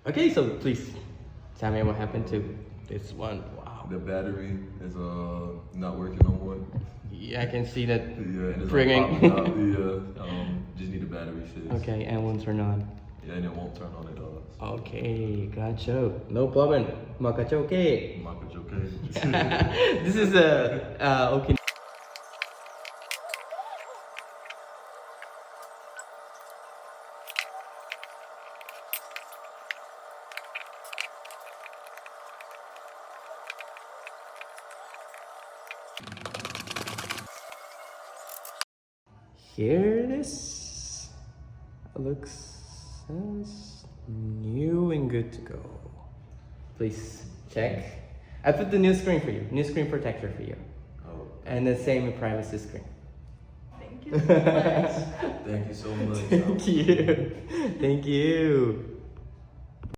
Okay, so please tell me what happened to this one. Wow. The battery is not working no more. Yeah, I can see that Yeah, and it's bringing. like popping out. Yeah, just need the battery fixed. Okay, and won't turn on. Yeah, and it won't turn on at all. Okay, gotcha. No problem. Makachoke. Makachoke. This is a Okinawa. Here it is. Looks new and good to go. Please check. I put the new screen for you, new screen protector for you, Oh, and the same privacy screen. Thank you so much. thank you so much. Thank you. Thank you.